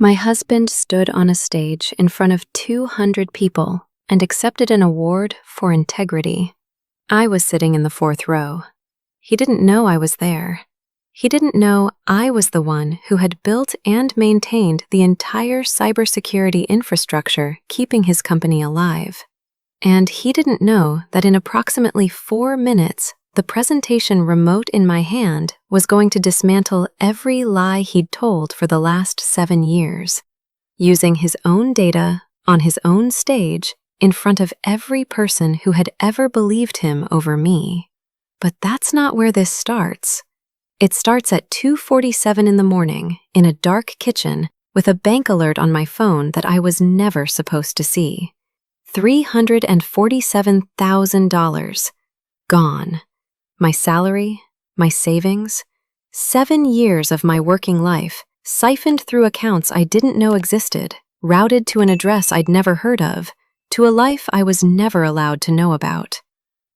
My husband stood on a stage in front of 200 people and accepted an award for integrity. I was sitting in the fourth row. He didn't know I was there. He didn't know I was the one who had built and maintained the entire cybersecurity infrastructure keeping his company alive. And he didn't know that in approximately 4 minutes, the presentation remote in my hand was going to dismantle every lie he'd told for the last 7 years, using his own data on his own stage in front of every person who had ever believed him over me. But that's not where this starts. It starts at 2:47 in the morning in a dark kitchen with a bank alert on my phone that I was never supposed to see. $347,000 gone. My salary, my savings, 7 years of my working life siphoned through accounts I didn't know existed, routed to an address I'd never heard of, to a life I was never allowed to know about.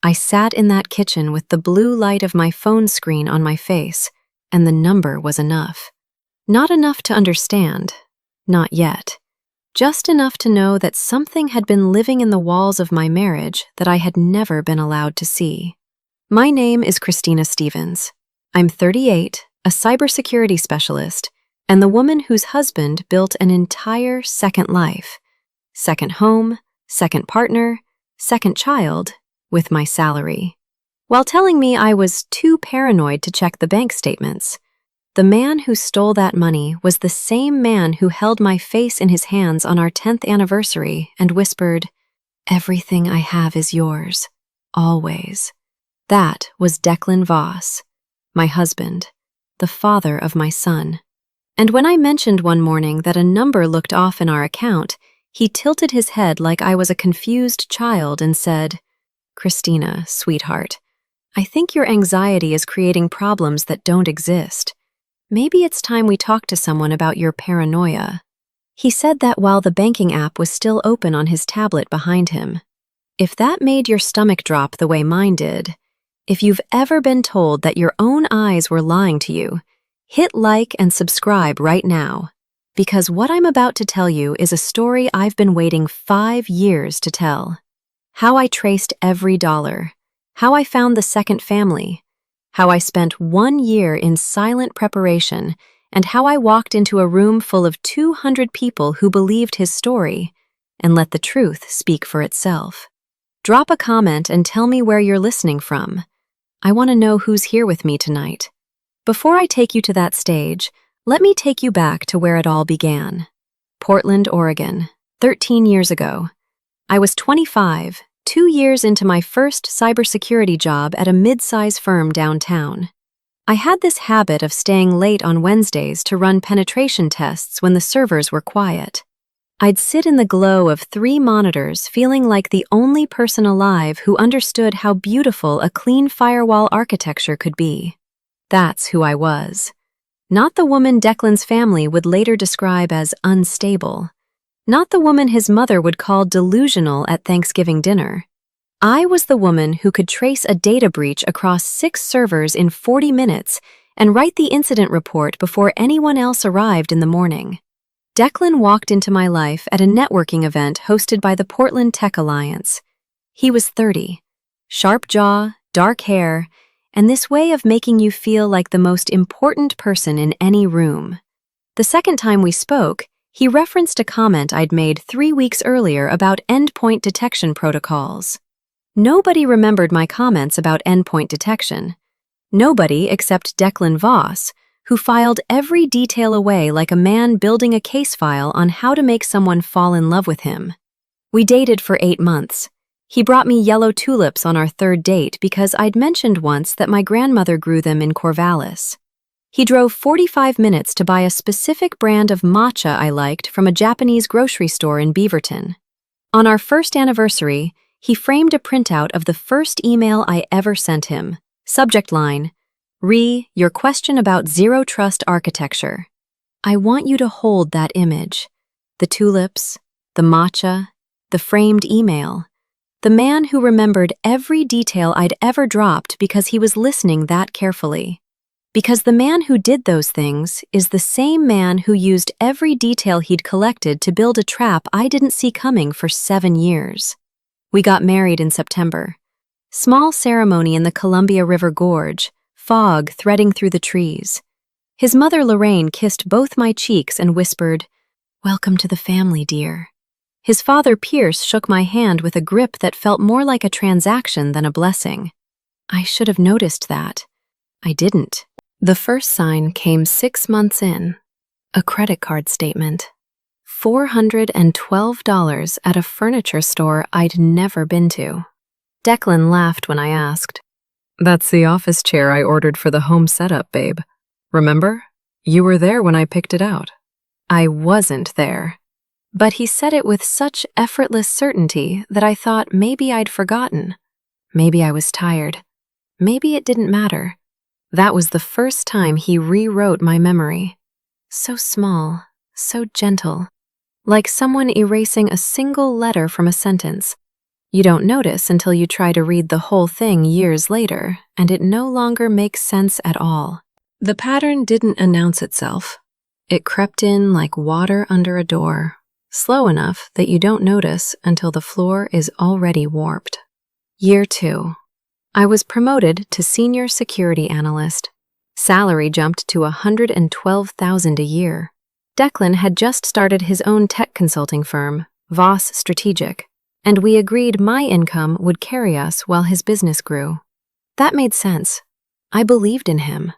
I sat in that kitchen with the blue light of my phone screen on my face, and the number was enough. Not enough to understand, not yet. Just enough to know that something had been living in the walls of my marriage that I had never been allowed to see. My name is Christina Stevens. I'm 38, a cybersecurity specialist, and the woman whose husband built an entire second life, second home, second partner, second child, with my salary. While telling me I was too paranoid to check the bank statements, the man who stole that money was the same man who held my face in his hands on our 10th anniversary and whispered, "Everything I have is yours, always." That was Declan Voss, my husband, the father of my son. And when I mentioned one morning that a number looked off in our account, he tilted his head like I was a confused child and said, "Christina, sweetheart, I think your anxiety is creating problems that don't exist. Maybe it's time we talk to someone about your paranoia." He said that while the banking app was still open on his tablet behind him. If that made your stomach drop the way mine did, if you've ever been told that your own eyes were lying to you, hit like and subscribe right now, because what I'm about to tell you is a story I've been waiting 5 years to tell. How I traced every dollar, how I found the second family, how I spent 1 year in silent preparation, and how I walked into a room full of 200 people who believed his story and let the truth speak for itself. Drop a comment and tell me where you're listening from. I want to know who's here with me tonight. Before I take you to that stage, let me take you back to where it all began. Portland, Oregon, 13 years ago. I was 25, 2 years into my first cybersecurity job at a mid-size firm downtown. I had this habit of staying late on Wednesdays to run penetration tests when the servers were quiet. I'd sit in the glow of 3 monitors feeling like the only person alive who understood how beautiful a clean firewall architecture could be. That's who I was. Not the woman Declan's family would later describe as unstable. Not the woman his mother would call delusional at Thanksgiving dinner. I was the woman who could trace a data breach across 6 servers in 40 minutes and write the incident report before anyone else arrived in the morning. Declan walked into my life at a networking event hosted by the Portland Tech Alliance. He was 30, sharp jaw, dark hair, and this way of making you feel like the most important person in any room. The second time we spoke, he referenced a comment I'd made 3 weeks earlier about endpoint detection protocols. Nobody remembered my comments about endpoint detection. Nobody except Declan Voss, who filed every detail away like a man building a case file on how to make someone fall in love with him. We dated for 8 months. He brought me yellow tulips on our 3rd date because I'd mentioned once that my grandmother grew them in Corvallis. He drove 45 minutes to buy a specific brand of matcha I liked from a Japanese grocery store in Beaverton. On our first anniversary, he framed a printout of the first email I ever sent him. Subject line, your question about zero trust architecture. I want you to hold that image. The tulips, the matcha, the framed email. The man who remembered every detail I'd ever dropped because he was listening that carefully. Because the man who did those things is the same man who used every detail he'd collected to build a trap I didn't see coming for 7 years. We got married in September. Small ceremony in the Columbia River Gorge, fog threading through the trees. His mother Lorraine kissed both my cheeks and whispered, "Welcome to the family, dear." His father Pierce shook my hand with a grip that felt more like a transaction than a blessing. I should have noticed that. I didn't. The first sign came 6 months in. A credit card statement. $412 at a furniture store I'd never been to. Declan laughed when I asked. "That's the office chair I ordered for the home setup, babe. Remember? You were there when I picked it out." I wasn't there. But he said it with such effortless certainty that I thought maybe I'd forgotten. Maybe I was tired. Maybe it didn't matter. That was the first time he rewrote my memory. So small, so gentle, like someone erasing a single letter from a sentence. You don't notice until you try to read the whole thing years later, and it no longer makes sense at all. The pattern didn't announce itself. It crept in like water under a door, slow enough that you don't notice until the floor is already warped. Year 2. I was promoted to senior security analyst. Salary jumped to $112,000 a year. Declan had just started his own tech consulting firm, Voss Strategic, and we agreed my income would carry us while his business grew. That made sense. I believed in him.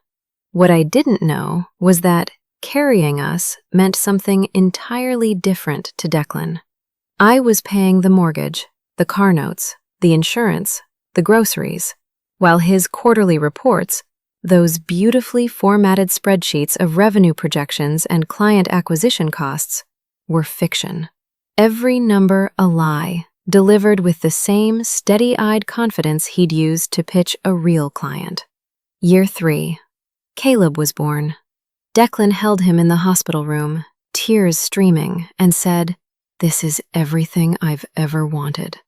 What I didn't know was that carrying us meant something entirely different to Declan. I was paying the mortgage, the car notes, the insurance, the groceries, while his quarterly reports, those beautifully formatted spreadsheets of revenue projections and client acquisition costs, were fiction. Every number a lie, delivered with the same steady-eyed confidence he'd used to pitch a real client. Year 3. Caleb was born. Declan held him in the hospital room, tears streaming, and said, "This is everything I've ever wanted."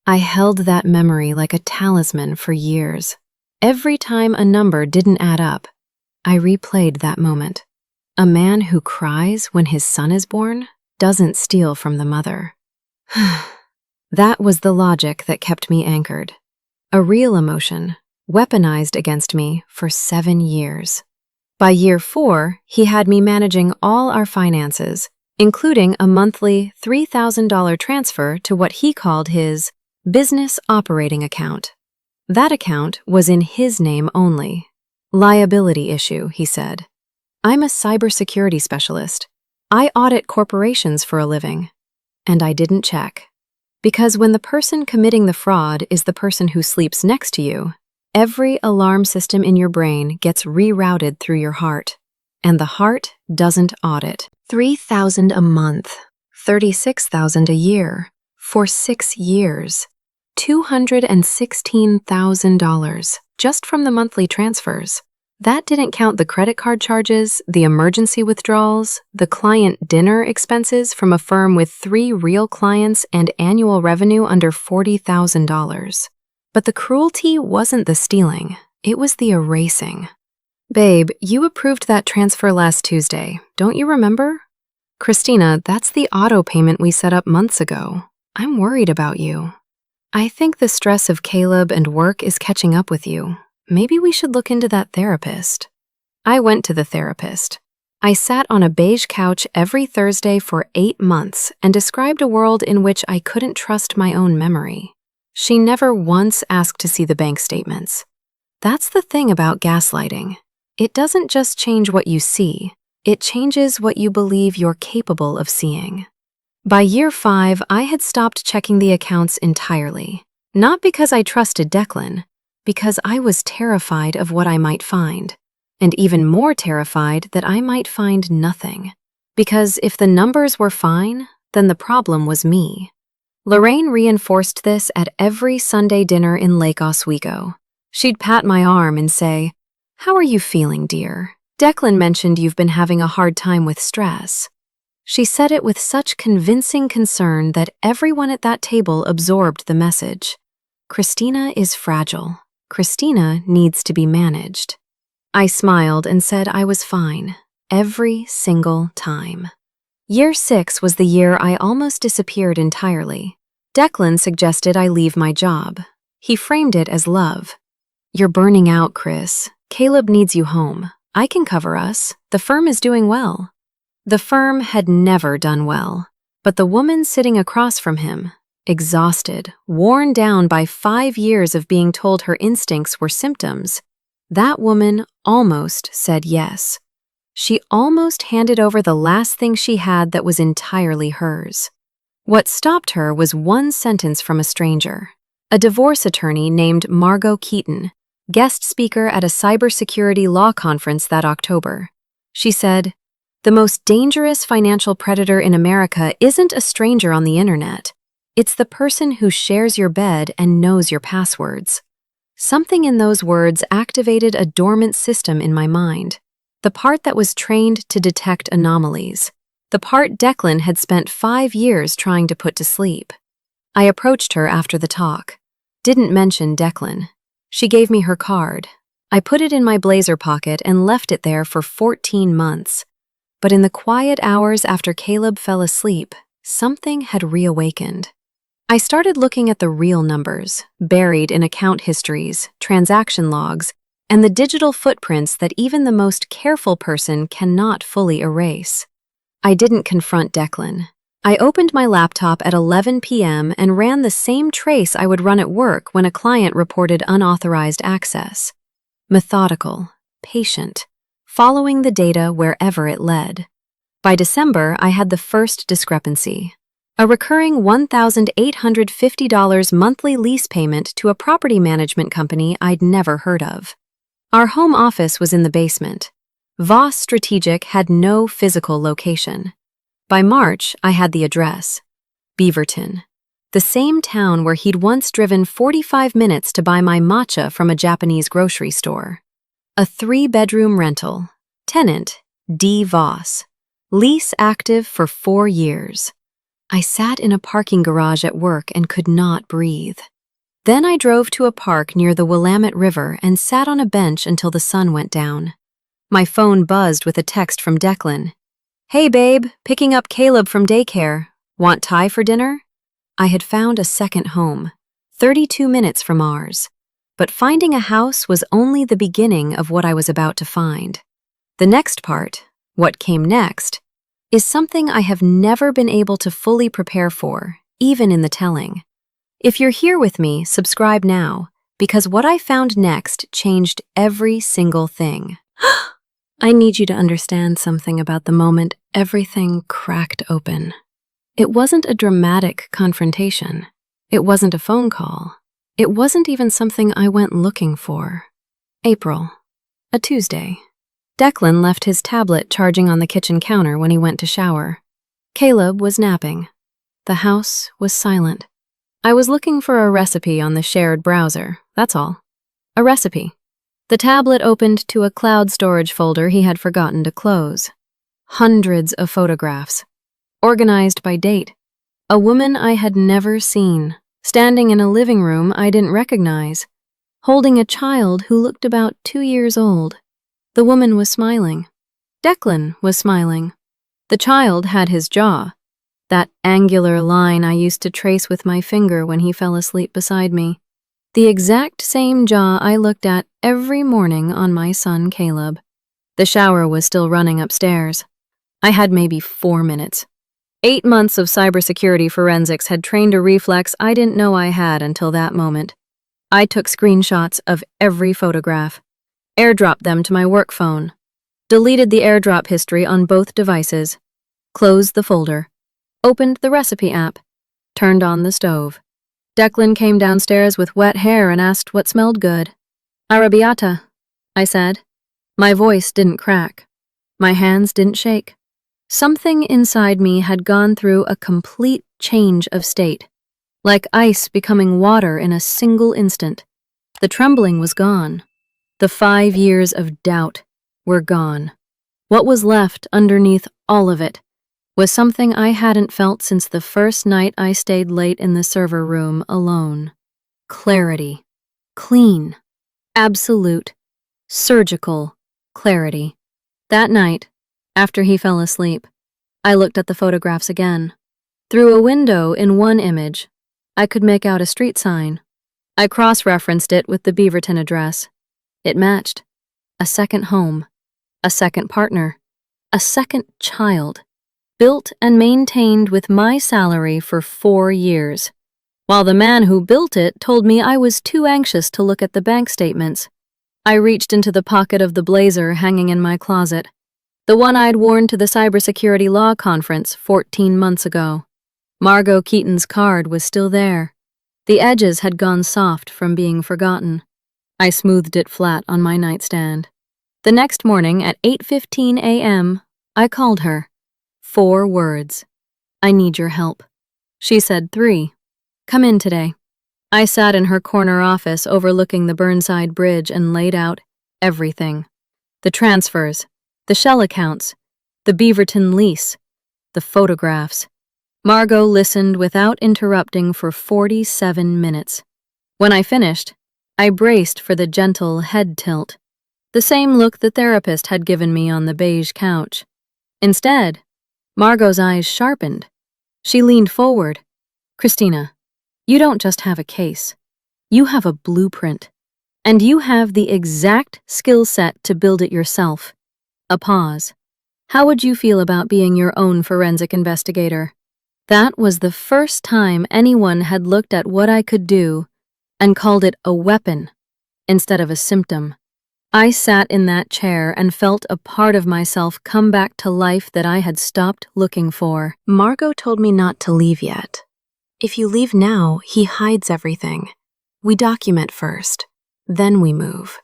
I held that memory like a talisman for years. Every time a number didn't add up, I replayed that moment. A man who cries when his son is born doesn't steal from the mother. That was the logic that kept me anchored. A real emotion, weaponized against me for 7 years. By year 4, he had me managing all our finances, including a monthly $3,000 transfer to what he called his business operating account. That account was in his name only. Liability issue, he said. I'm a cybersecurity specialist. I audit corporations for a living. And I didn't check. Because when the person committing the fraud is the person who sleeps next to you, every alarm system in your brain gets rerouted through your heart. And the heart doesn't audit. $3,000 a month, $36,000 a year, for 6 years. $216,000 just from the monthly transfers. That didn't count the credit card charges, the emergency withdrawals, the client dinner expenses from a firm with 3 real clients and annual revenue under $40,000. But the cruelty wasn't the stealing, it was the erasing. "Babe, you approved that transfer last Tuesday, don't you remember?" "Christina, that's the auto payment we set up months ago. I'm worried about you. I think the stress of Caleb and work is catching up with you. Maybe we should look into that therapist." I went to the therapist. I sat on a beige couch every Thursday for 8 months and described a world in which I couldn't trust my own memory. She never once asked to see the bank statements. That's the thing about gaslighting. It doesn't just change what you see, it changes what you believe you're capable of seeing. By year 5, I had stopped checking the accounts entirely. Not because I trusted Declan, because I was terrified of what I might find. And even more terrified that I might find nothing. Because if the numbers were fine, then the problem was me. Lorraine reinforced this at every Sunday dinner in Lake Oswego. She'd pat my arm and say, "How are you feeling, dear? Declan mentioned you've been having a hard time with stress." She said it with such convincing concern that everyone at that table absorbed the message. Christina is fragile. Christina needs to be managed. I smiled and said I was fine, every single time. Year 6 was the year I almost disappeared entirely. Declan suggested I leave my job. He framed it as love. "You're burning out, Chris. Caleb needs you home. I can cover us. The firm is doing well." The firm had never done well, but the woman sitting across from him, exhausted, worn down by 5 years of being told her instincts were symptoms, that woman almost said yes. She almost handed over the last thing she had that was entirely hers. What stopped her was one sentence from a stranger, a divorce attorney named Margot Keaton, guest speaker at a cybersecurity law conference that October. She said, "The most dangerous financial predator in America isn't a stranger on the internet. It's the person who shares your bed and knows your passwords." Something in those words activated a dormant system in my mind, the part that was trained to detect anomalies, the part Declan had spent 5 years trying to put to sleep. I approached her after the talk. Didn't mention Declan. She gave me her card. I put it in my blazer pocket and left it there for 14 months. But in the quiet hours after Caleb fell asleep, something had reawakened. I started looking at the real numbers, buried in account histories, transaction logs, and the digital footprints that even the most careful person cannot fully erase. I didn't confront Declan. I opened my laptop at 11 p.m. and ran the same trace I would run at work when a client reported unauthorized access. Methodical, patient, following the data wherever it led. By December, I had the first discrepancy. A recurring $1,850 monthly lease payment to a property management company I'd never heard of. Our home office was in the basement. Voss Strategic had no physical location. By March, I had the address. Beaverton, the same town where he'd once driven 45 minutes to buy my matcha from a Japanese grocery store. A 3-bedroom rental. Tenant, D. Voss. Lease active for 4 years. I sat in a parking garage at work and could not breathe. Then I drove to a park near the Willamette River and sat on a bench until the sun went down. My phone buzzed with a text from Declan. "Hey babe, picking up Caleb from daycare. Want Thai for dinner?" I had found a second home, 32 minutes from ours. But finding a house was only the beginning of what I was about to find. The next part, what came next, is something I have never been able to fully prepare for, even in the telling. If you're here with me, subscribe now, because what I found next changed every single thing. I need you to understand something about the moment everything cracked open. It wasn't a dramatic confrontation. It wasn't a phone call. It wasn't even something I went looking for. April, a Tuesday. Declan left his tablet charging on the kitchen counter when he went to shower. Caleb was napping. The house was silent. I was looking for a recipe on the shared browser, that's all. A recipe. The tablet opened to a cloud storage folder he had forgotten to close. Hundreds of photographs, organized by date. A woman I had never seen, standing in a living room I didn't recognize, holding a child who looked about 2 years old. The woman was smiling. Declan was smiling. The child had his jaw, that angular line I used to trace with my finger when he fell asleep beside me. The exact same jaw I looked at every morning on my son Caleb. The shower was still running upstairs. I had maybe 4 minutes. 8 months of cybersecurity forensics had trained a reflex I didn't know I had until that moment. I took screenshots of every photograph, airdropped them to my work phone, deleted the airdrop history on both devices, closed the folder, opened the recipe app, turned on the stove. Declan came downstairs with wet hair and asked what smelled good. "Arrabbiata," I said. My voice didn't crack. My hands didn't shake. Something inside me had gone through a complete change of state, like ice becoming water in a single instant. The trembling was gone. The 5 years of doubt were gone. What was left underneath all of it was something I hadn't felt since the first night I stayed late in the server room alone. Clarity. Clean. Absolute. Surgical. clarity. That night, after he fell asleep, I looked at the photographs again. Through a window in one image, I could make out a street sign. I cross-referenced it with the Beaverton address. It matched. A second home, a second partner, a second child, built and maintained with my salary for 4 years, while the man who built it told me I was too anxious to look at the bank statements. I reached into the pocket of the blazer hanging in my closet, the one I'd worn to the cybersecurity law conference 14 months ago. Margot Keaton's card was still there. The edges had gone soft from being forgotten. I smoothed it flat on my nightstand. The next morning at 8:15 a.m., I called her. 4 words. I need your help. She said 3. Come in today. I sat in her corner office overlooking the Burnside Bridge and laid out everything. The transfers, the shell accounts, the Beaverton lease, the photographs. Margot listened without interrupting for 47 minutes. When I finished, I braced for the gentle head tilt, the same look the therapist had given me on the beige couch. Instead, Margot's eyes sharpened. She leaned forward. Christina, you don't just have a case. You have a blueprint. And you have the exact skill set to build it yourself. A pause. How would you feel about being your own forensic investigator? That was the first time anyone had looked at what I could do and called it a weapon instead of a symptom. I sat in that chair and felt a part of myself come back to life that I had stopped looking for. Margot told me not to leave yet. If you leave now, he hides everything. We document first, then we move.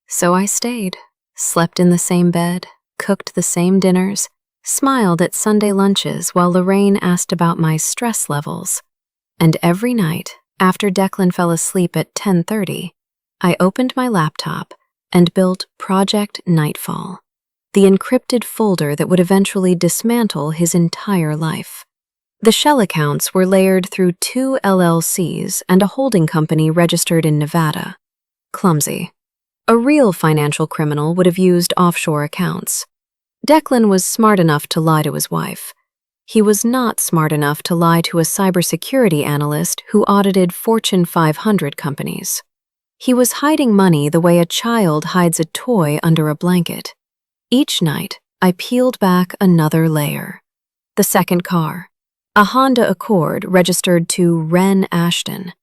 So I stayed, slept in the same bed, cooked the same dinners, smiled at Sunday lunches while Lorraine asked about my stress levels. And every night, after Declan fell asleep at 10:30, I opened my laptop and built Project Nightfall, the encrypted folder that would eventually dismantle his entire life. The shell accounts were layered through 2 LLCs and a holding company registered in Nevada. Clumsy. A real financial criminal would have used offshore accounts. Declan was smart enough to lie to his wife. He was not smart enough to lie to a cybersecurity analyst who audited Fortune 500 companies. He was hiding money the way a child hides a toy under a blanket. Each night, I peeled back another layer. The second car, a Honda Accord registered to Ren Ashton.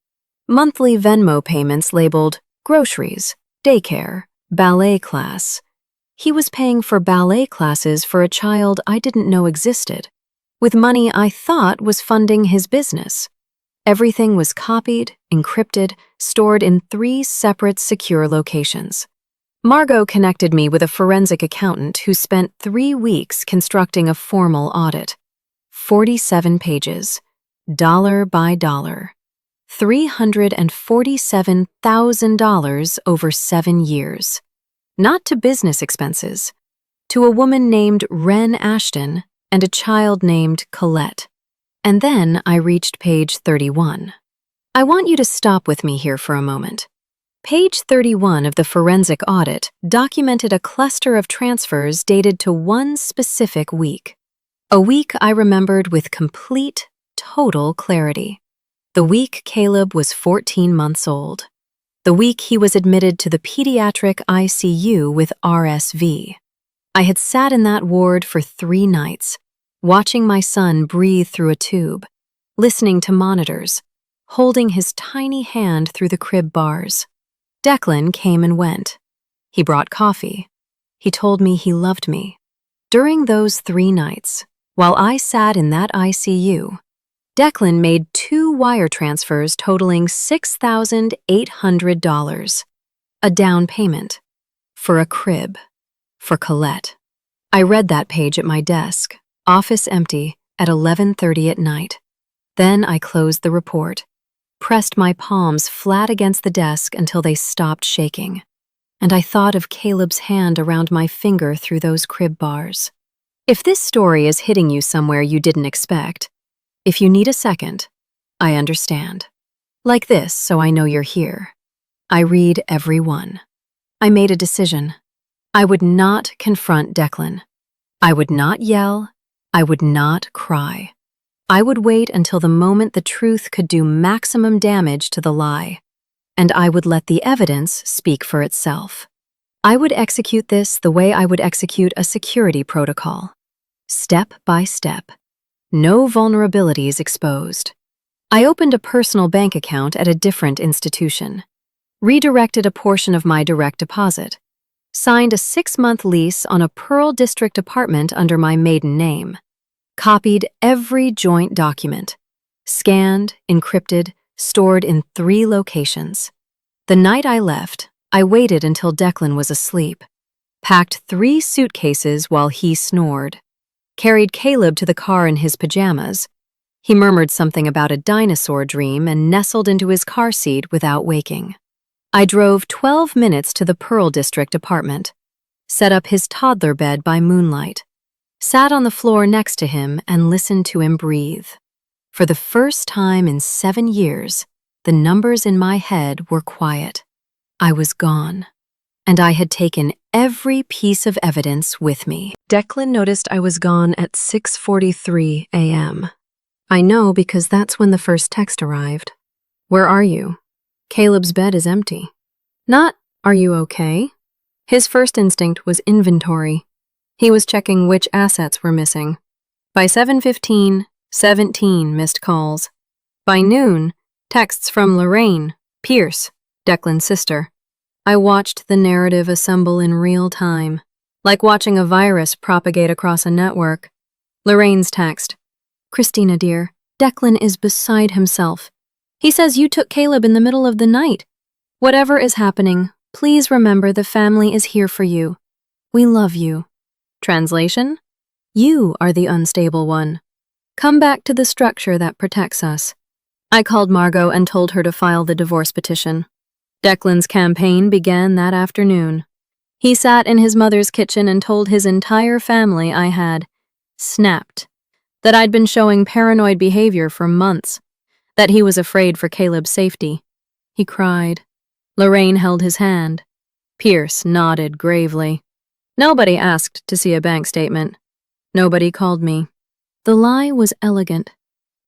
Monthly Venmo payments labeled groceries, daycare, ballet class. He was paying for ballet classes for a child I didn't know existed, with money I thought was funding his business. Everything was copied, encrypted, stored in 3 separate secure locations. Margot connected me with a forensic accountant who spent 3 weeks constructing a formal audit. 47 pages, dollar by dollar. $347,000 over 7 years. Not to business expenses, to a woman named Ren Ashton and a child named Colette. And then I reached page 31. I want you to stop with me here for a moment. Page 31 of the forensic audit documented a cluster of transfers dated to one specific week. A week I remembered with complete, total clarity. The week Caleb was 14 months old. The week he was admitted to the pediatric ICU with RSV. I had sat in that ward for 3 nights, watching my son breathe through a tube, listening to monitors, holding his tiny hand through the crib bars. Declan came and went. He brought coffee. He told me he loved me. During those 3 nights, while I sat in that ICU, Declan made 2 wire transfers totaling $6,800. A down payment. For a crib. For Colette. I read that page at my desk, office empty, at 11:30 at night. Then I closed the report, pressed my palms flat against the desk until they stopped shaking, and I thought of Caleb's hand around my finger through those crib bars. If this story is hitting you somewhere you didn't expect, if you need a second, I understand. Like this, so I know you're here. I read every one. I made a decision. I would not confront Declan. I would not yell. I would not cry. I would wait until the moment the truth could do maximum damage to the lie, and I would let the evidence speak for itself. I would execute this the way I would execute a security protocol. Step by step. No vulnerabilities exposed. I opened a personal bank account at a different institution, redirected a portion of my direct deposit, signed a 6-month lease on a Pearl District apartment under my maiden name, copied every joint document, scanned, encrypted, stored in 3 locations. The night I left, I waited until Declan was asleep, packed 3 suitcases while he snored, carried Caleb to the car in his pajamas. He murmured something about a dinosaur dream and nestled into his car seat without waking. I drove 12 minutes to the Pearl District apartment, set up his toddler bed by moonlight, sat on the floor next to him and listened to him breathe. For the first time in 7 years, the numbers in my head were quiet. I was gone, and I had taken every piece of evidence with me. Declan noticed I was gone at 6:43 a.m. I know because that's when the first text arrived. Where are you? Caleb's bed is empty. Not, are you okay? His first instinct was inventory. He was checking which assets were missing. By 7:15, 17 missed calls. By noon, texts from Lorraine, Pierce, Declan's sister. I watched the narrative assemble in real time, like watching a virus propagate across a network. Lorraine's text. Christina, dear, Declan is beside himself. He says you took Caleb in the middle of the night. Whatever is happening, please remember the family is here for you. We love you. Translation? You are the unstable one. Come back to the structure that protects us. I called Margot and told her to file the divorce petition. Declan's campaign began that afternoon. He sat in his mother's kitchen and told his entire family I had snapped, that I'd been showing paranoid behavior for months, that he was afraid for Caleb's safety. He cried. Lorraine held his hand. Pierce nodded gravely. Nobody asked to see a bank statement. Nobody called me. The lie was elegant.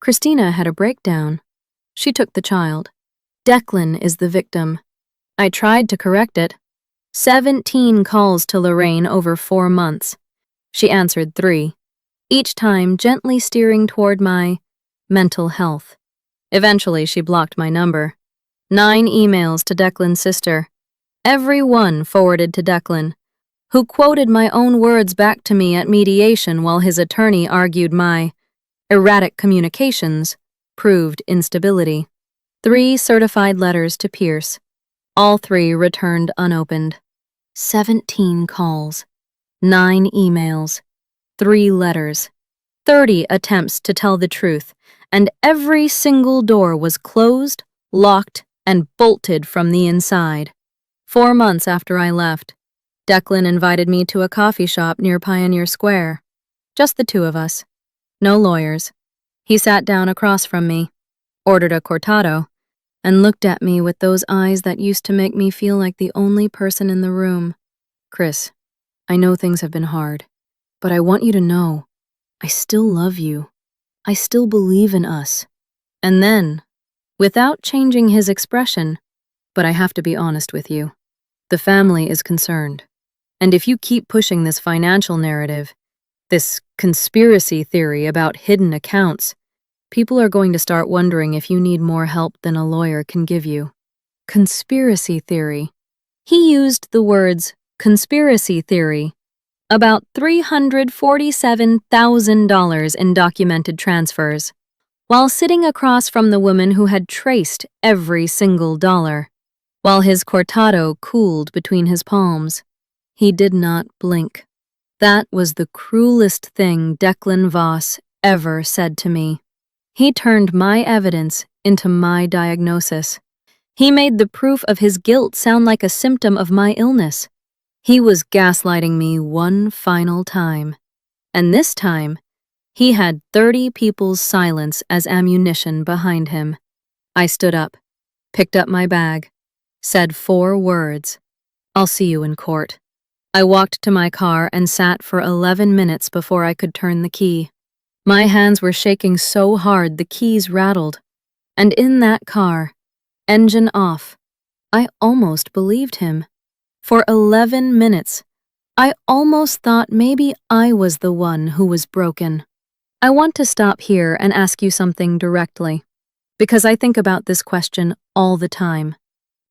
Christina had a breakdown. She took the child. Declan is the victim. I tried to correct it. 17 calls to Lorraine over 4 months. She answered 3, each time gently steering toward my mental health. Eventually, she blocked my number. 9 emails to Declan's sister, every one forwarded to Declan, who quoted my own words back to me at mediation while his attorney argued my erratic communications proved instability. 3 certified letters to Pierce, all 3 returned unopened. 17 calls, 9 emails, 3 letters, 30 attempts to tell the truth, and every single door was closed, locked, and bolted from the inside. 4 months after I left, Declan invited me to a coffee shop near Pioneer Square. Just the 2 of us. No lawyers. He sat down across from me, ordered a cortado, and looked at me with those eyes that used to make me feel like the only person in the room. Chris, I know things have been hard, but I want you to know, I still love you. I still believe in us. And then, without changing his expression, but I have to be honest with you, the family is concerned. And if you keep pushing this financial narrative, this conspiracy theory about hidden accounts, people are going to start wondering if you need more help than a lawyer can give you. Conspiracy theory. He used the words conspiracy theory about $347,000 in documented transfers, while sitting across from the woman who had traced every single dollar. While his cortado cooled between his palms, he did not blink. That was the cruelest thing Declan Voss ever said to me. He turned my evidence into my diagnosis. He made the proof of his guilt sound like a symptom of my illness. He was gaslighting me one final time. And this time, he had 30 people's silence as ammunition behind him. I stood up, picked up my bag, said 4 words. I'll see you in court. I walked to my car and sat for 11 minutes before I could turn the key. My hands were shaking so hard the keys rattled. And in that car, engine off, I almost believed him. For 11 minutes, I almost thought maybe I was the one who was broken. I want to stop here and ask you something directly, because I think about this question all the time.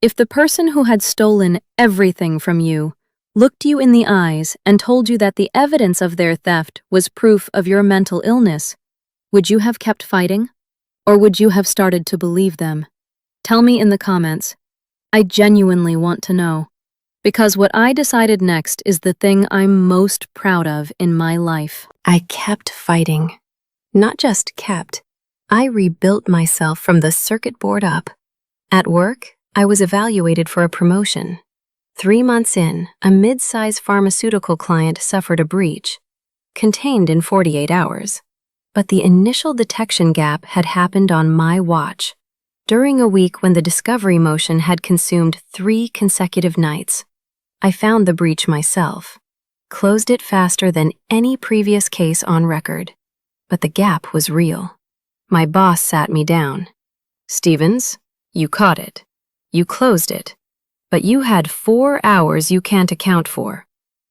If the person who had stolen everything from you looked you in the eyes and told you that the evidence of their theft was proof of your mental illness, would you have kept fighting? Or would you have started to believe them? Tell me in the comments. I genuinely want to know. Because what I decided next is the thing I'm most proud of in my life. I kept fighting. Not just kept. I rebuilt myself from the circuit board up. At work, I was evaluated for a promotion. 3 months in, a mid-size pharmaceutical client suffered a breach, contained in 48 hours. But the initial detection gap had happened on my watch, during a week when the discovery motion had consumed 3 consecutive nights. I found the breach myself, closed it faster than any previous case on record. But the gap was real. My boss sat me down. "Stevens, you caught it. You closed it. But you had 4 hours you can't account for.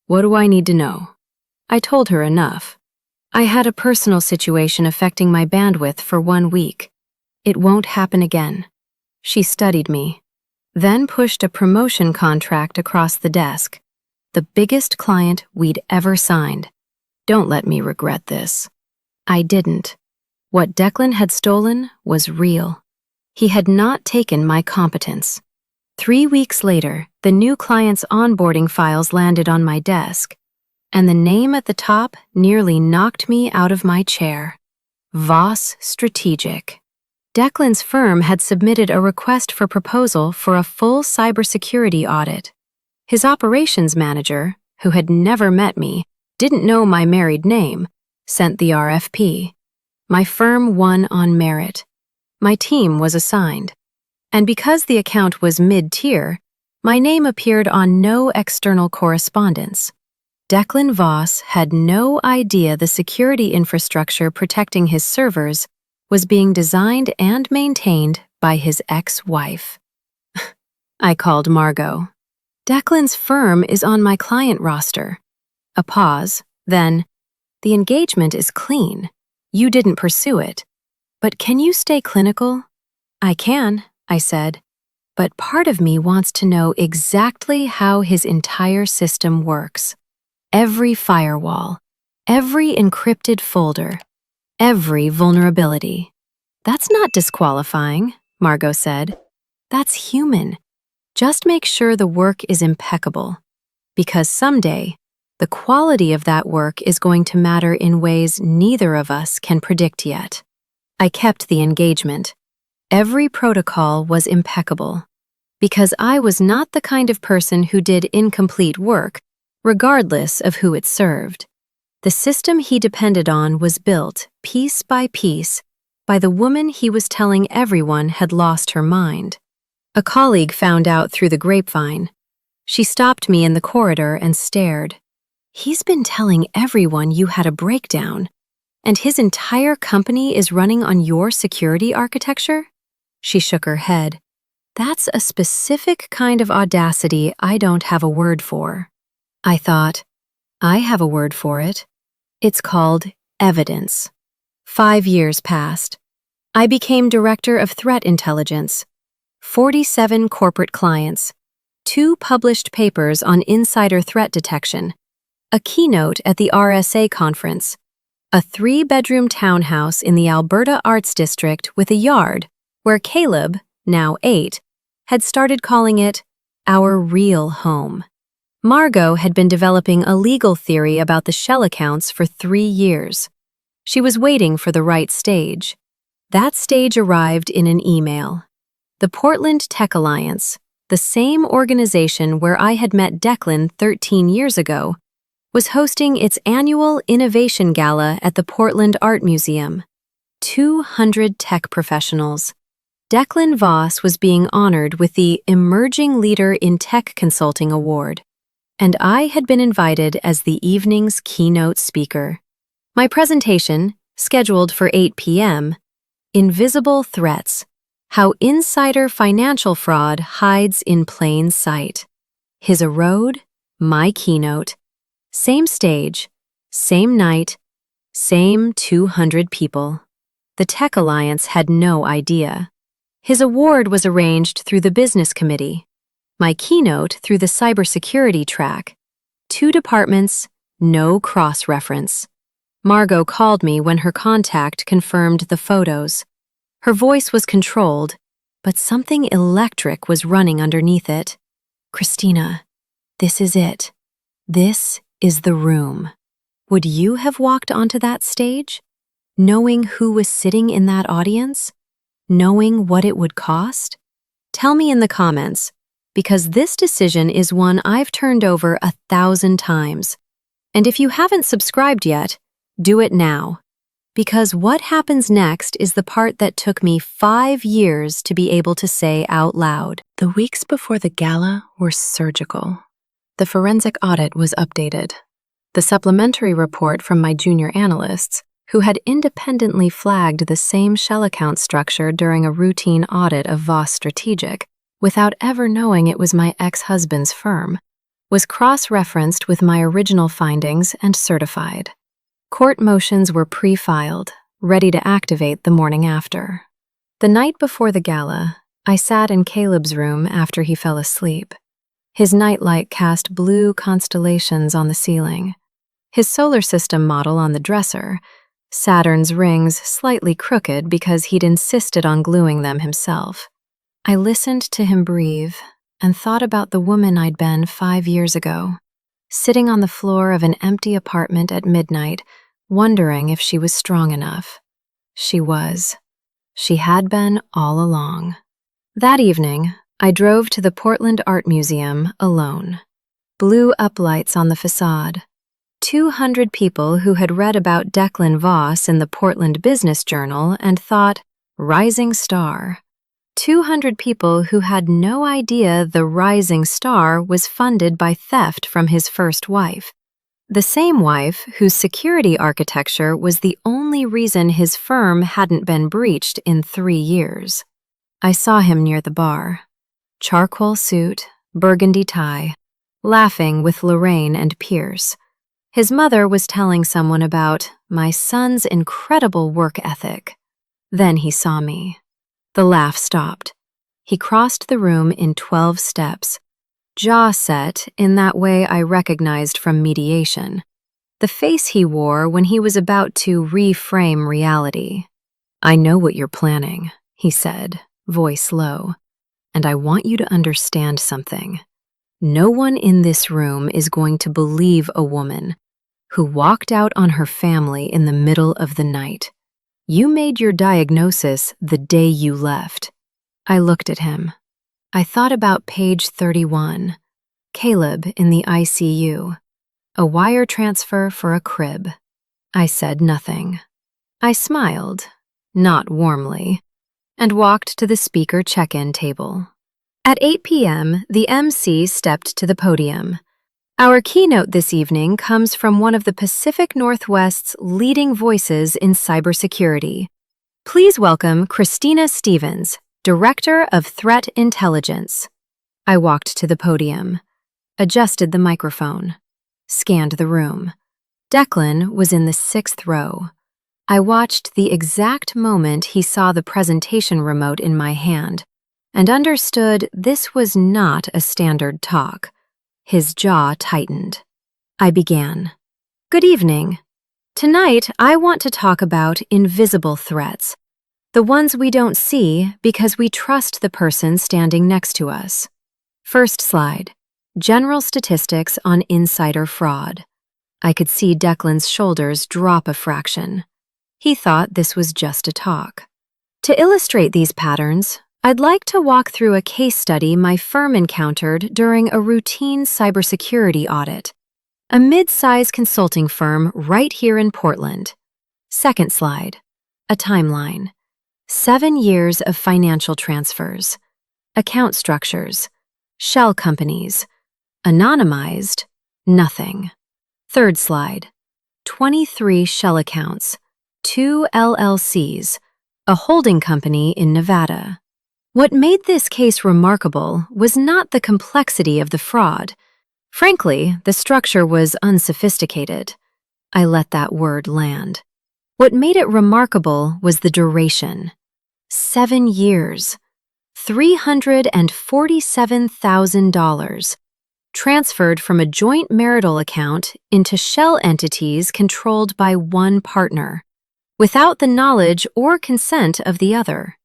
What do I need to know?" I told her enough. I had a personal situation affecting my bandwidth for 1 week. It won't happen again. She studied me, then pushed a promotion contract across the desk, the biggest client we'd ever signed. Don't let me regret this. I didn't. What Declan had stolen was real. He had not taken my competence. 3 weeks later, the new client's onboarding files landed on my desk, and the name at the top nearly knocked me out of my chair. Voss Strategic. Declan's firm had submitted a request for proposal for a full cybersecurity audit. His operations manager, who had never met me, didn't know my married name, sent the RFP. My firm won on merit. My team was assigned. And because the account was mid-tier, my name appeared on no external correspondence. Declan Voss had no idea the security infrastructure protecting his servers was being designed and maintained by his ex-wife. I called Margot. "Declan's firm is on my client roster." A pause, then, "The engagement is clean. You didn't pursue it. But can you stay clinical?" "I can," I said, "but part of me wants to know exactly how his entire system works. Every firewall, every encrypted folder, every vulnerability." "That's not disqualifying," Margot said. "That's human. Just make sure the work is impeccable. Because someday, the quality of that work is going to matter in ways neither of us can predict yet." I kept the engagement. Every protocol was impeccable. Because I was not the kind of person who did incomplete work, regardless of who it served. The system he depended on was built, piece by piece, by the woman he was telling everyone had lost her mind. A colleague found out through the grapevine. She stopped me in the corridor and stared. "He's been telling everyone you had a breakdown, and his entire company is running on your security architecture?" She shook her head. "That's a specific kind of audacity I don't have a word for." I thought, I have a word for it. It's called evidence. 5 years passed. I became Director of Threat Intelligence. 47 corporate clients. 2 published papers on insider threat detection. A keynote at the RSA conference. A 3-bedroom townhouse in the Alberta Arts District with a yard where Caleb, now 8, had started calling it our real home. Margot had been developing a legal theory about the shell accounts for 3 years. She was waiting for the right stage. That stage arrived in an email. The Portland Tech Alliance, the same organization where I had met Declan 13 years ago, was hosting its annual Innovation Gala at the Portland Art Museum. 200 tech professionals. Declan Voss was being honored with the Emerging Leader in Tech Consulting Award. and I had been invited as the evening's keynote speaker. My presentation, scheduled for 8 p.m., Invisible Threats: How Insider Financial Fraud Hides in Plain Sight. His road, my keynote. Same stage, same night, same 200 people. The Tech Alliance had no idea. His award was arranged through the business committee. My keynote through the cybersecurity track. 2 departments, no cross-reference. Margot called me when her contact confirmed the photos. Her voice was controlled, but something electric was running underneath it. Christina, this is it. This is the room. Would you have walked onto that stage? Knowing who was sitting in that audience? Knowing what it would cost? Tell me in the comments, because this decision is one I've turned over 1,000 times. And if you haven't subscribed yet, do it now. Because what happens next is the part that took me 5 years to be able to say out loud. The weeks before the gala were surgical. The forensic audit was updated. The supplementary report from my junior analysts, who had independently flagged the same shell account structure during a routine audit of Voss Strategic, without ever knowing it was my ex-husband's firm, was cross-referenced with my original findings and certified. Court motions were pre-filed, ready to activate the morning after. The night before the gala, I sat in Caleb's room after he fell asleep. His nightlight cast blue constellations on the ceiling. His solar system model on the dresser, Saturn's rings slightly crooked because he'd insisted on gluing them himself. I listened to him breathe and thought about the woman I'd been 5 years ago, sitting on the floor of an empty apartment at midnight, wondering if she was strong enough. She was. She had been all along. That evening, I drove to the Portland Art Museum alone. Blue uplights on the facade. 200 people who had read about Declan Voss in the Portland Business Journal and thought, rising star. 200 people who had no idea the rising star was funded by theft from his first wife. The same wife whose security architecture was the only reason his firm hadn't been breached in 3 years. I saw him near the bar. Charcoal suit, burgundy tie, laughing with Lorraine and Pierce. His mother was telling someone about my son's incredible work ethic. Then he saw me. The laugh stopped. He crossed the room in 12 steps, jaw set in that way I recognized from mediation, the face he wore when he was about to reframe reality. "I know what you're planning," he said, voice low, "and I want you to understand something. No one in this room is going to believe a woman who walked out on her family in the middle of the night. You made your diagnosis the day you left." I looked at him. I thought about page 31, Caleb in the ICU, a wire transfer for a crib. I said nothing. I smiled, not warmly, and walked to the speaker check-in table. At 8 p.m., the MC stepped to the podium. Our keynote this evening comes from one of the Pacific Northwest's leading voices in cybersecurity. Please welcome Christina Stevens, Director of Threat Intelligence. I walked to the podium, adjusted the microphone, scanned the room. Declan was in the 6th row. I watched the exact moment he saw the presentation remote in my hand and understood this was not a standard talk. His jaw tightened. I began. "Good evening. Tonight, I want to talk about invisible threats, the ones we don't see because we trust the person standing next to us." First slide, general statistics on insider fraud. I could see Declan's shoulders drop a fraction. He thought this was just a talk. To illustrate these patterns, I'd like to walk through a case study my firm encountered during a routine cybersecurity audit, a mid-size consulting firm right here in Portland. Second slide, a timeline. 7 years of financial transfers, account structures, shell companies, Anonymized, nothing. Third slide. 23 shell accounts, 2 LLCs, a holding company in Nevada. What made this case remarkable was not the complexity of the fraud. Frankly, the structure was unsophisticated. I let that word land. What made it remarkable was the duration. 7 years. $347,000. Transferred from a joint marital account into shell entities controlled by one partner, without the knowledge or consent of the other.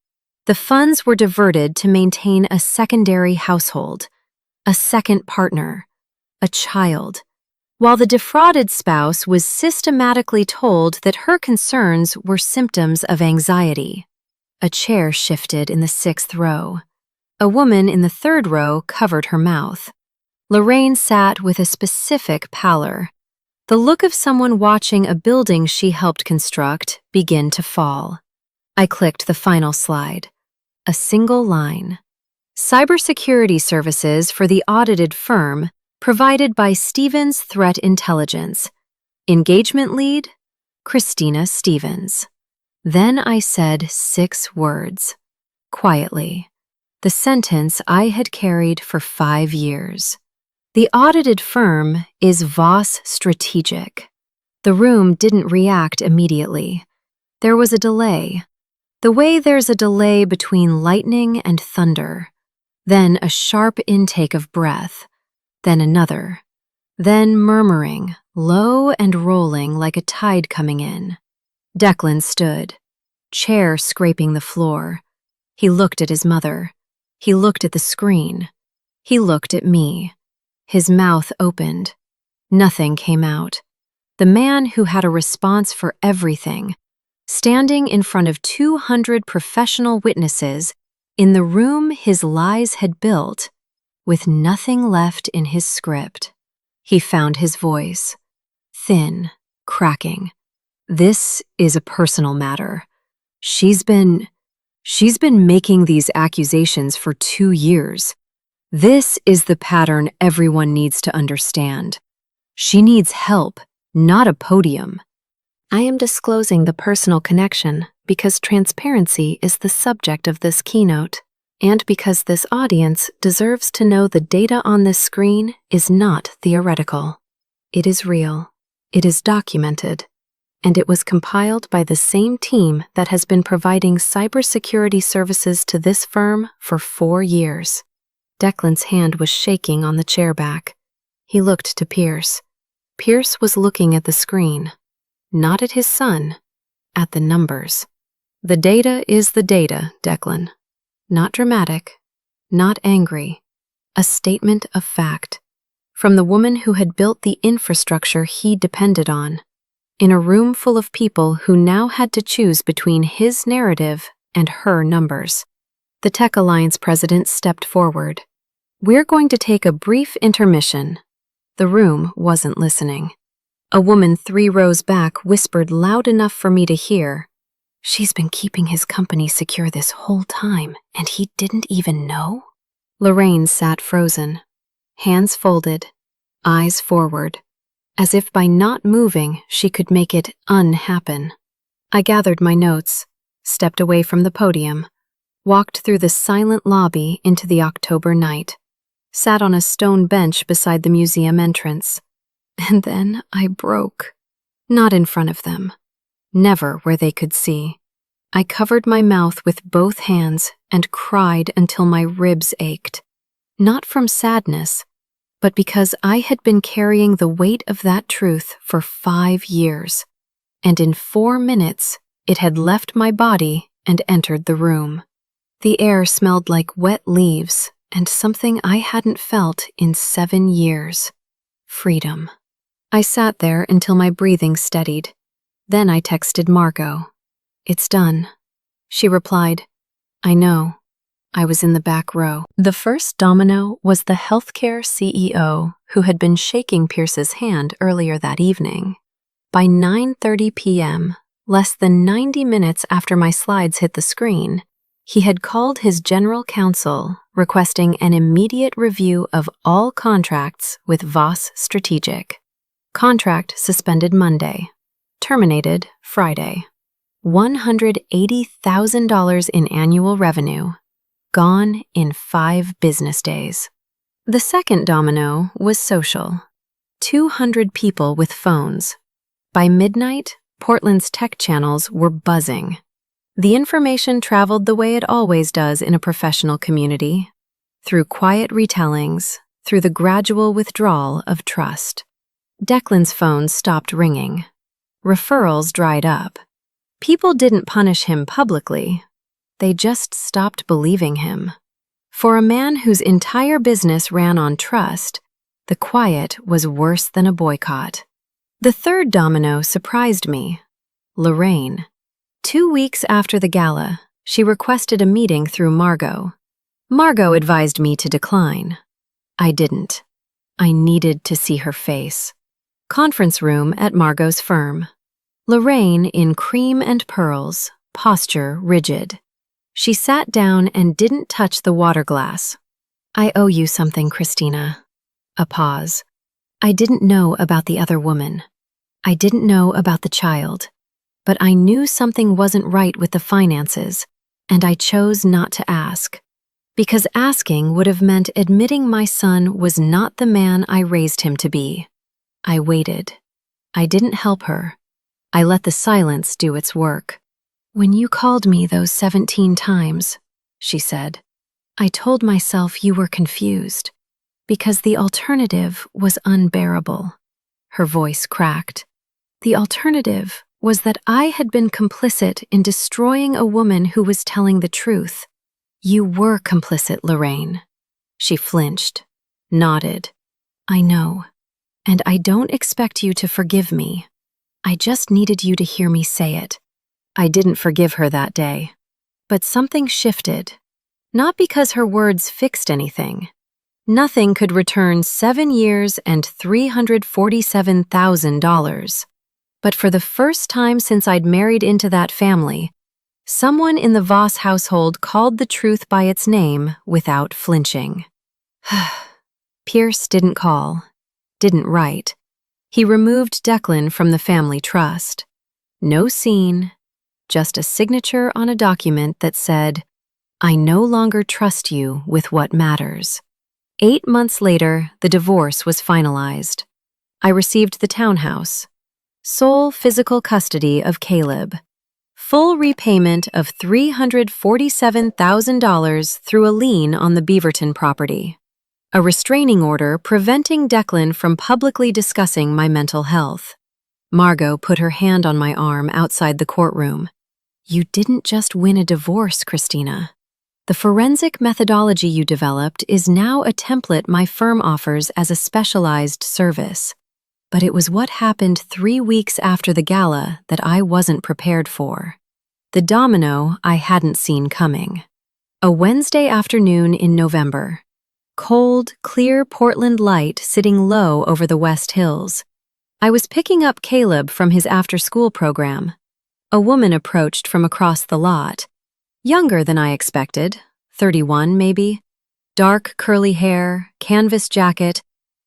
The funds were diverted to maintain a secondary household, a second partner, a child, while the defrauded spouse was systematically told that her concerns were symptoms of anxiety. A chair shifted in the 6th row. A woman in the 3rd row covered her mouth. Lorraine sat with a specific pallor. The look of someone watching a building she helped construct begin to fall. I clicked the final slide. A single line. Cybersecurity services for the audited firm provided by Stevens Threat Intelligence. Engagement lead, Christina Stevens. Then I said 6 words. Quietly. The sentence I had carried for 5 years. The audited firm is Voss Strategic. The room didn't react immediately. There was a delay. The way there's a delay between lightning and thunder. Then a sharp intake of breath. Then another. Then murmuring, low and rolling like a tide coming in. Declan stood, chair scraping the floor. He looked at his mother. He looked at the screen. He looked at me. His mouth opened. Nothing came out. The man who had a response for everything, standing in front of 200 professional witnesses in the room his lies had built, with nothing left in his script. He found his voice, thin, cracking. This is a personal matter. She's been making these accusations for 2 years. This is the pattern everyone needs to understand. She needs help, not a podium. I am disclosing the personal connection because transparency is the subject of this keynote, and because this audience deserves to know the data on this screen is not theoretical. It is real, it is documented, and it was compiled by the same team that has been providing cybersecurity services to this firm for 4 years. Declan's hand was shaking on the chair back. He looked to Pierce. Pierce was looking at the screen, not at his son, at the numbers. The data is the data, Declan. Not dramatic, not angry. A statement of fact. From the woman who had built the infrastructure he depended on, in a room full of people who now had to choose between his narrative and her numbers. The Tech Alliance president stepped forward. We're going to take a brief intermission. The room wasn't listening. A woman 3 rows back whispered loud enough for me to hear. She's been keeping his company secure this whole time, and he didn't even know? Lorraine sat frozen, hands folded, eyes forward, as if by not moving she could make it unhappen. I gathered my notes, stepped away from the podium, walked through the silent lobby into the October night, sat on a stone bench beside the museum entrance. And then I broke. Not in front of them. Never where they could see. I covered my mouth with both hands and cried until my ribs ached. Not from sadness, but because I had been carrying the weight of that truth for 5 years. And in 4 minutes, it had left my body and entered the room. The air smelled like wet leaves and something I hadn't felt in 7 years. Freedom. I sat there until my breathing steadied. Then I texted Margot. It's done. She replied, I know. I was in the back row. The first domino was the healthcare CEO who had been shaking Pierce's hand earlier that evening. By 9:30 p.m., less than 90 minutes after my slides hit the screen, He had called his general counsel, requesting an immediate review of all contracts with Voss Strategic. Contract suspended Monday. Terminated Friday. $180,000 in annual revenue. Gone in 5 business days. The second domino was social. 200 people with phones. By midnight, Portland's tech channels were buzzing. The information traveled the way it always does in a professional community, through quiet retellings, through the gradual withdrawal of trust. Declan's phone stopped ringing. Referrals dried up. People didn't punish him publicly. They just stopped believing him. For a man whose entire business ran on trust, the quiet was worse than a boycott. The third domino surprised me. Lorraine. 2 weeks after the gala, she requested a meeting through Margot. Margot advised me to decline. I didn't. I needed to see her face. Conference room at Margot's firm. Lorraine in cream and pearls, posture rigid. She sat down and didn't touch the water glass. I owe you something, Christina. A pause. I didn't know about the other woman. I didn't know about the child. But I knew something wasn't right with the finances, and I chose not to ask. Because asking would have meant admitting my son was not the man I raised him to be. I waited. I didn't help her. I let the silence do its work. When you called me those 17 times, she said, I told myself you were confused, because the alternative was unbearable. Her voice cracked. The alternative was that I had been complicit in destroying a woman who was telling the truth. You were complicit, Lorraine. She flinched, nodded. I know, and I don't expect you to forgive me. I just needed you to hear me say it. I didn't forgive her that day. But something shifted. Not because her words fixed anything. Nothing could return 7 years and $347,000. But for the first time since I'd married into that family, someone in the Voss household called the truth by its name without flinching. Pierce didn't call, didn't write. He removed Declan from the family trust. No scene, just a signature on a document that said, I no longer trust you with what matters. 8 months later, the divorce was finalized. I received the townhouse. Sole physical custody of Caleb. Full repayment of $347,000 through a lien on the Beaverton property. A restraining order preventing Declan from publicly discussing my mental health. Margot put her hand on my arm outside the courtroom. You didn't just win a divorce, Christina. The forensic methodology you developed is now a template my firm offers as a specialized service. But it was what happened 3 weeks after the gala that I wasn't prepared for. The domino I hadn't seen coming. A Wednesday afternoon in November. Cold, clear Portland light sitting low over the West Hills. I was picking up Caleb from his after-school program. A woman approached from across the lot. Younger than I expected, 31 maybe. Dark curly hair, canvas jacket,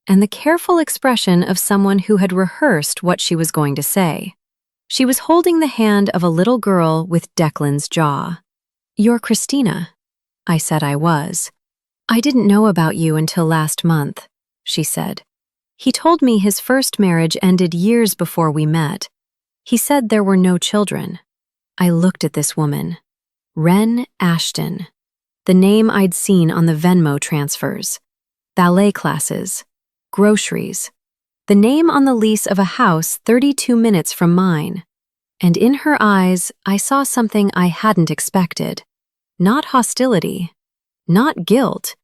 and the careful expression of someone who had rehearsed what she was going to say. She was holding the hand of a little girl with Declan's jaw. You're Christina. I said I was. I didn't know about you until last month, she said. He told me his first marriage ended years before we met. He said there were no children. I looked at this woman. Wren Ashton. The name I'd seen on the Venmo transfers. Ballet classes. Groceries. The name on the lease of a house 32 minutes from mine. And in her eyes, I saw something I hadn't expected. Not hostility. Not guilt.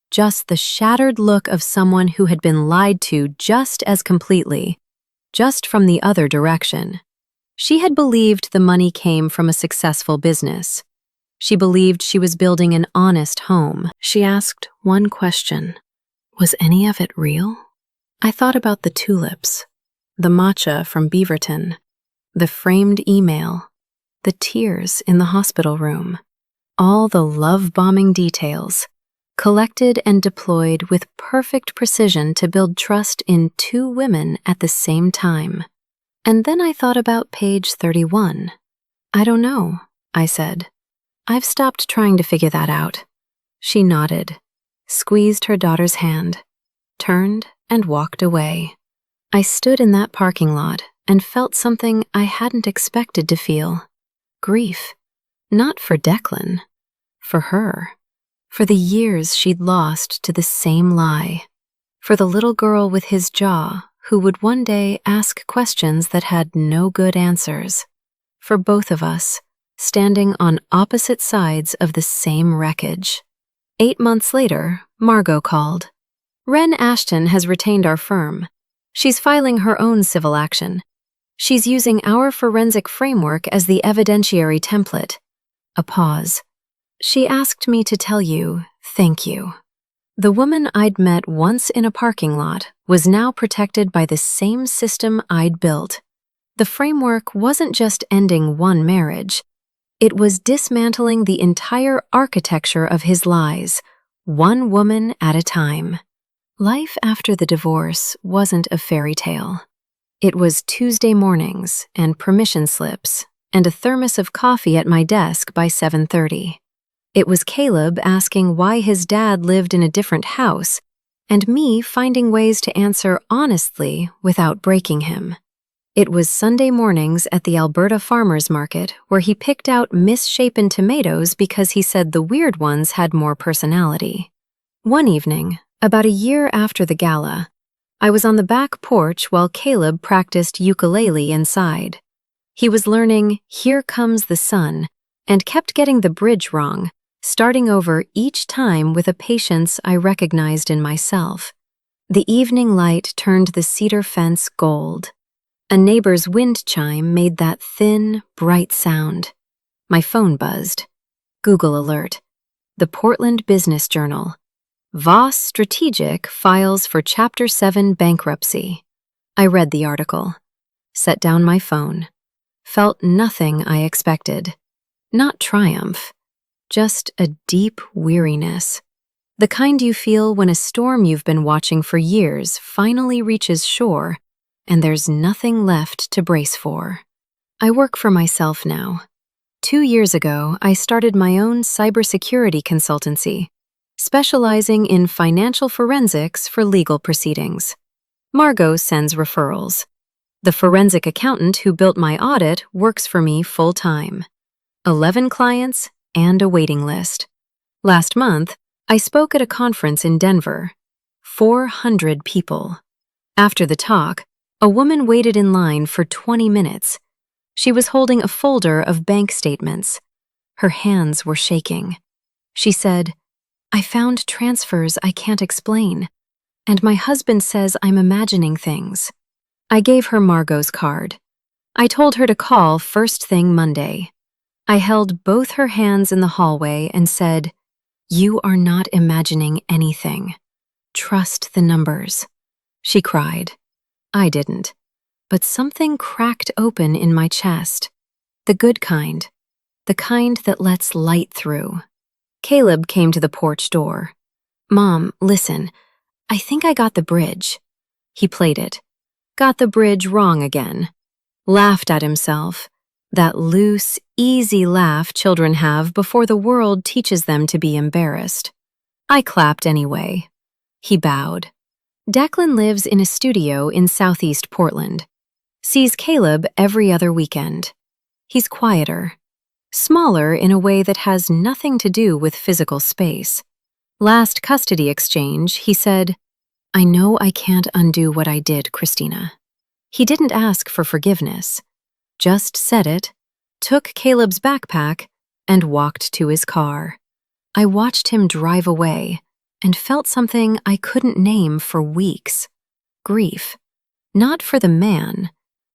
Just the shattered look of someone who had been lied to just as completely. Just from the other direction. She had believed the money came from a successful business. She believed she was building an honest home. She asked one question. Was any of it real? I thought about the tulips, the matcha from Beaverton, the framed email, the tears in the hospital room. all the love-bombing details, collected and deployed with perfect precision to build trust in two women at the same time. And then I thought about page 31. I don't know, I said. I've stopped trying to figure that out. She nodded, squeezed her daughter's hand, turned, and walked away. I stood in that parking lot and felt something I hadn't expected to feel. Grief. Not for Declan. For her. For the years she'd lost to the same lie. For the little girl with his jaw who would one day ask questions that had no good answers. For both of us, standing on opposite sides of the same wreckage. 8 months later, Margot called. Wren Ashton has retained our firm. She's filing her own civil action. She's using our forensic framework as the evidentiary template. A pause. She asked me to tell you, thank you. The woman I'd met once in a parking lot was now protected by the same system I'd built. The framework wasn't just ending one marriage. It was dismantling the entire architecture of his lies, one woman at a time. Life after the divorce wasn't a fairy tale. It was Tuesday mornings and permission slips and a thermos of coffee at my desk by 7:30. It was Caleb asking why his dad lived in a different house and me finding ways to answer honestly without breaking him. It was Sunday mornings at the Alberta Farmers Market where he picked out misshapen tomatoes because he said the weird ones had more personality. One evening, about a year after the gala, I was on the back porch while Caleb practiced ukulele inside. He was learning Here Comes the Sun and kept getting the bridge wrong, starting over each time with a patience I recognized in myself. The evening light turned the cedar fence gold. A neighbor's wind chime made that thin, bright sound. My phone buzzed. Google alert. The Portland Business Journal. Voss Strategic files for Chapter 7 bankruptcy. I read the article. Set down my phone. Felt nothing I expected. Not triumph. Just a deep weariness. The kind you feel when a storm you've been watching for years finally reaches shore and there's nothing left to brace for. I work for myself now. 2 years ago, I started my own cybersecurity consultancy, specializing in financial forensics for legal proceedings. Margot sends referrals. The forensic accountant who built my audit works for me full-time. 11 clients and a waiting list. Last month, I spoke at a conference in Denver. 400 people. After the talk, a woman waited in line for 20 minutes. She was holding a folder of bank statements. Her hands were shaking. She said, I found transfers I can't explain, and my husband says I'm imagining things. I gave her Margot's card. I told her to call first thing Monday. I held both her hands in the hallway and said, You are not imagining anything. Trust the numbers. She cried. I didn't. But something cracked open in my chest. The good kind. The kind that lets light through. Caleb came to the porch door. Mom, listen. I think I got the bridge. He played it. Got the bridge wrong again. Laughed at himself. That loose, easy laugh children have before the world teaches them to be embarrassed. I clapped anyway. He bowed. Declan lives in a studio in southeast Portland. Sees Caleb every other weekend. He's quieter. Smaller in a way that has nothing to do with physical space. Last custody exchange, he said, I know I can't undo what I did, Christina. He didn't ask for forgiveness. Just said it, took Caleb's backpack, and walked to his car. I watched him drive away and felt something I couldn't name for weeks. Grief. Not for the man,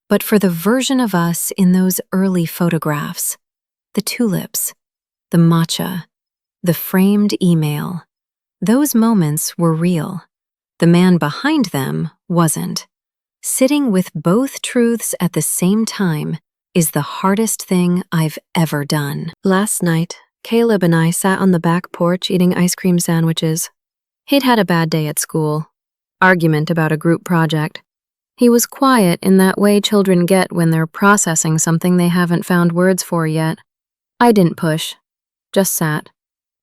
but for the version of us in those early photographs. The tulips, the matcha, the framed email. Those moments were real. The man behind them wasn't. Sitting with both truths at the same time is the hardest thing I've ever done. Last night, Caleb and I sat on the back porch eating ice cream sandwiches. He'd had a bad day at school. Argument about a group project. He was quiet in that way children get when they're processing something they haven't found words for yet. I didn't push, just sat.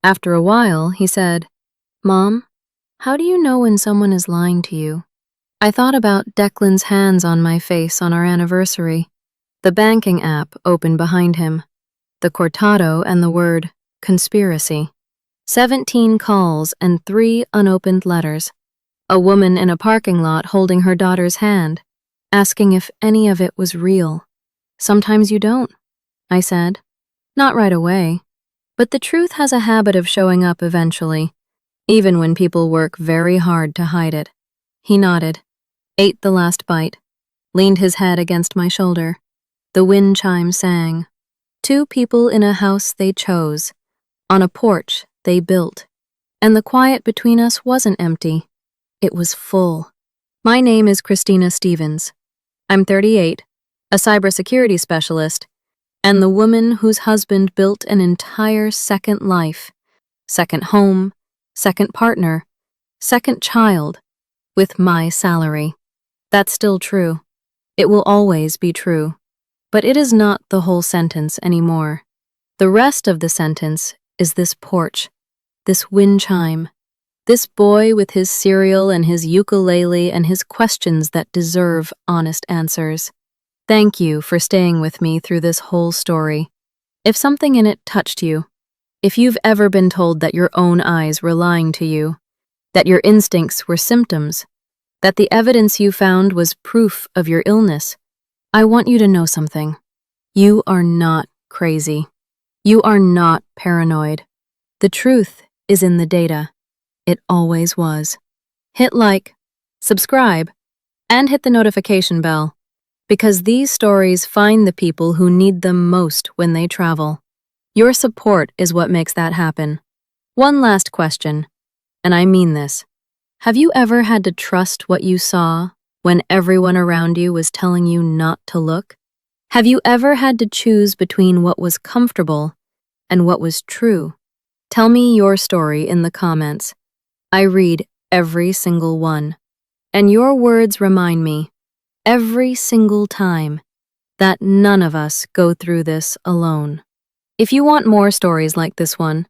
After a while, he said, "Mom, how do you know when someone is lying to you?" I thought about Declan's hands on my face on our anniversary, the banking app open behind him, the cortado and the word conspiracy, 17 calls and 3 unopened letters, a woman in a parking lot holding her daughter's hand, asking if any of it was real. "Sometimes you don't," I said. "Not right away. But the truth has a habit of showing up eventually, even when people work very hard to hide it." He nodded, ate the last bite, leaned his head against my shoulder. The wind chime sang. 2 people in a house they chose, on a porch they built, and the quiet between us wasn't empty. It was full. My name is Christina Stevens. I'm 38, a cybersecurity specialist, and the woman whose husband built an entire second life, second home, second partner, second child, with my salary. That's still true. It will always be true. But it is not the whole sentence anymore. The rest of the sentence is this porch, this wind chime, this boy with his cereal and his ukulele and his questions that deserve honest answers. Thank you for staying with me through this whole story. If something in it touched you, if you've ever been told that your own eyes were lying to you, that your instincts were symptoms, that the evidence you found was proof of your illness, I want you to know something. You are not crazy. You are not paranoid. The truth is in the data. It always was. Hit like, subscribe, and hit the notification bell, because these stories find the people who need them most when they travel. Your support is what makes that happen. One last question, and I mean this. Have you ever had to trust what you saw when everyone around you was telling you not to look? Have you ever had to choose between what was comfortable and what was true? Tell me your story in the comments. I read every single one. And your words remind me, every single time, that none of us go through this alone. If you want more stories like this one,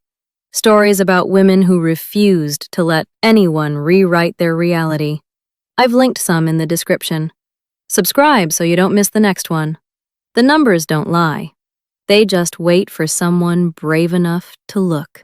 stories about women who refused to let anyone rewrite their reality, I've linked some in the description. Subscribe so you don't miss the next one. The numbers don't lie. They just wait for someone brave enough to look.